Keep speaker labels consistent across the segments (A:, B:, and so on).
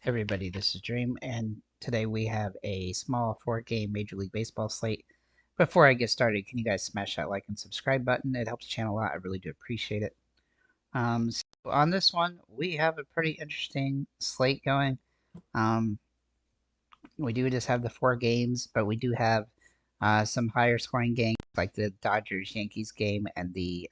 A: Everybody, this is Dream, and today we have a small 4-game Major League Baseball slate. Before I get started, can you guys smash that like and subscribe button? It helps the channel a lot. I really do appreciate it. So on this one, we have a pretty interesting slate going. Um, we do just have the 4 games, but we do have some higher scoring games like the Dodgers Yankees game and the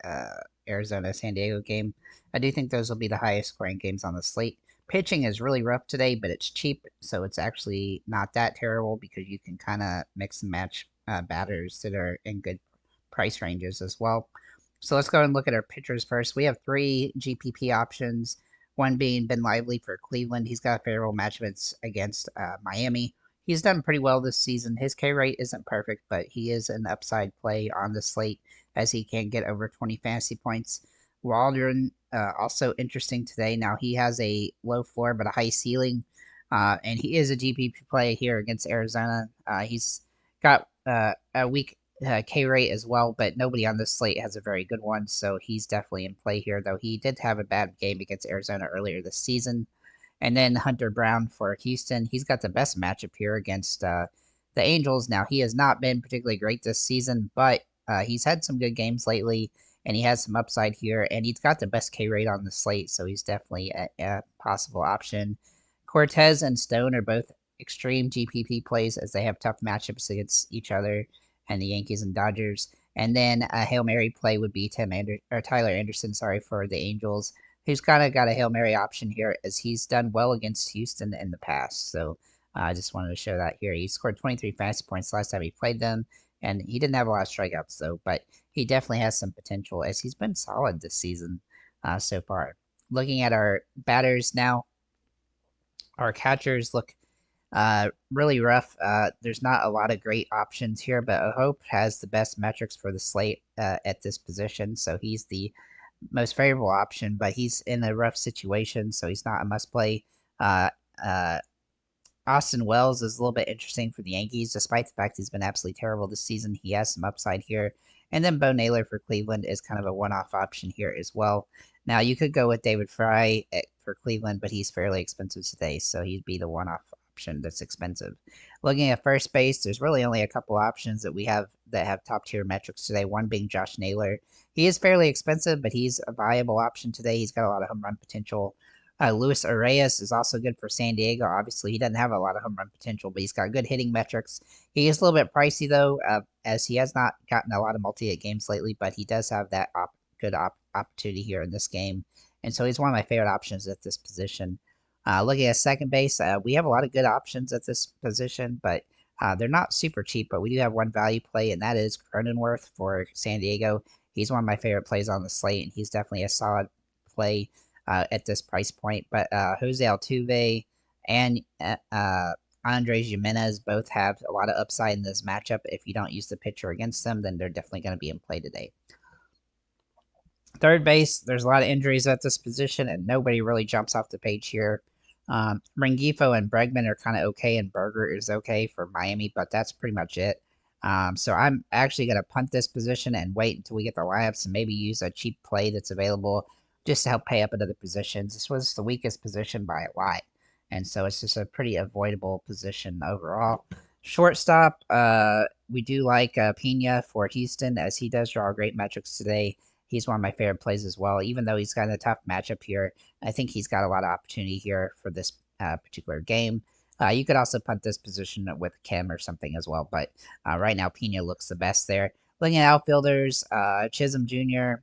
A: Arizona San Diego game. I do think those will be the highest scoring games on the slate. Pitching is really rough today, but it's cheap, so it's actually not that terrible because you can kind of mix and match batters that are in good price ranges as well. So let's go and look at our pitchers first. We have 3 GPP options, one being Ben Lively for Cleveland. He's got favorable matchups against Miami. He's done pretty well this season. His K rate isn't perfect, but he is an upside play on the slate as he can get over 20 fantasy points. Waldron, also interesting today. Now, he has a low floor but a high ceiling, and he is a GPP play here against Arizona. He's got a weak K rate as well, but nobody on this slate has a very good one, so he's definitely in play here, though he did have a bad game against Arizona earlier this season. And then Hunter Brown for Houston. He's got the best matchup here against the Angels. Now, he has not been particularly great this season, but he's had some good games lately, and he has some upside here, and he's got the best K rate on the slate, so he's definitely a possible option. Cortez and Stone are both extreme GPP plays as they have tough matchups against each other and the Yankees and Dodgers. And then a Hail Mary play would be Tyler Anderson, sorry, for the Angels, who's kind of got a Hail Mary option here as he's done well against Houston in the past. So I just wanted to show that here. He scored 23 fantasy points last time he played them, and he didn't have a lot of strikeouts, though, but he definitely has some potential as he's been solid this season so far. Looking at our batters now, our catchers look really rough. There's not a lot of great options here, but Hope has the best metrics for the slate at this position, so he's the most favorable option, but he's in a rough situation, so he's not a must play. Uh, uh, Austin Wells is a little bit interesting for the Yankees, despite the fact he's been absolutely terrible this season. He has some upside here. And then Bo Naylor for Cleveland is kind of a one-off option here as well. Now, you could go with David Fry for Cleveland, but he's fairly expensive today, so he'd be the one-off option that's expensive. Looking at first base, there's really only a couple options that we have that have top-tier metrics today, one being Josh Naylor. He is fairly expensive, but he's a viable option today. He's got a lot of home run potential. Luis Arias is also good for San Diego. Obviously, he doesn't have a lot of home run potential, but he's got good hitting metrics. He is a little bit pricey, though, as he has not gotten a lot of multi-hit games lately, but he does have that good opportunity here in this game. And so he's one of my favorite options at this position. Looking at second base, we have a lot of good options at this position, but they're not super cheap, but we do have one value play, and that is Cronenworth for San Diego. He's one of my favorite plays on the slate, and he's definitely a solid play at this price point. But Jose Altuve and Andres Jimenez both have a lot of upside in this matchup. If you don't use the pitcher against them, then they're definitely going to be in play today. Third base, there's a lot of injuries at this position, and nobody really jumps off the page here. Rengifo and Bregman are kind of okay, and Berger is okay for Miami, but that's pretty much it. So I'm actually going to punt this position and wait until we get the lineups and maybe use a cheap play that's available just to help pay up into the positions. This was the weakest position by a lot, and so it's just a pretty avoidable position overall. Shortstop, we do like Pena for Houston as he does draw great metrics today. He's one of my favorite plays as well. Even though he's got a tough matchup here, I think he's got a lot of opportunity here for this particular game. You could also punt this position with Kim or something as well, but right now Pena looks the best there. Looking at outfielders, Chisholm Jr.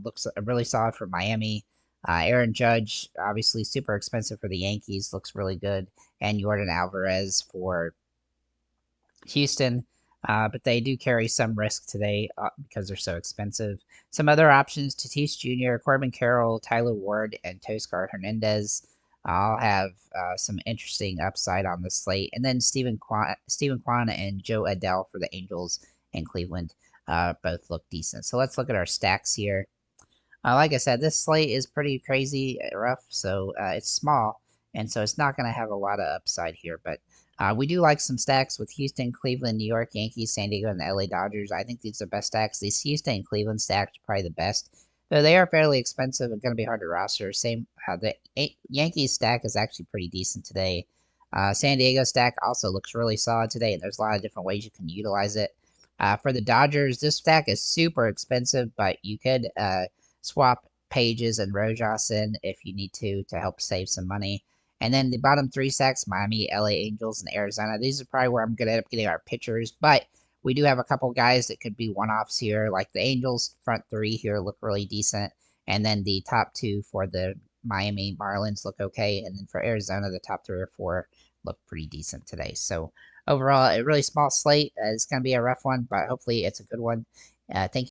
A: Looks really solid for Miami. Aaron Judge, obviously super expensive for the Yankees, looks really good. And Jordan Alvarez for Houston, but they do carry some risk today because they're so expensive. Some other options: Tatis Jr., Corbin Carroll, Tyler Ward, and Toscar Hernandez all have some interesting upside on the slate. And then Stephen Kwan and Joe Adele for the Angels and Cleveland both look decent. So let's look at our stacks here. Like I said, this slate is pretty crazy rough, so it's small, and so it's not going to have a lot of upside here. But we do like some stacks with Houston, Cleveland, New York Yankees, San Diego, and the LA Dodgers. I think these are the best stacks. These Houston and Cleveland stacks are probably the best Though they are fairly expensive and going to be hard to roster. Same, the Yankees stack is actually pretty decent today. San Diego stack also looks really solid today, and there's a lot of different ways you can utilize it. For the Dodgers, this stack is super expensive, but you could swap Pages and Rojas in if you need to help save some money. And then the bottom three stacks, Miami, LA Angels, and Arizona. These are probably where I'm going to end up getting our pitchers, but we do have a couple guys that could be one-offs here, like the Angels front three here look really decent, and then the top two for the Miami Marlins look okay, and then for Arizona, the top 3 or 4 look pretty decent today. So overall, a really small slate. It's going to be a rough one, but hopefully it's a good one. Thank you.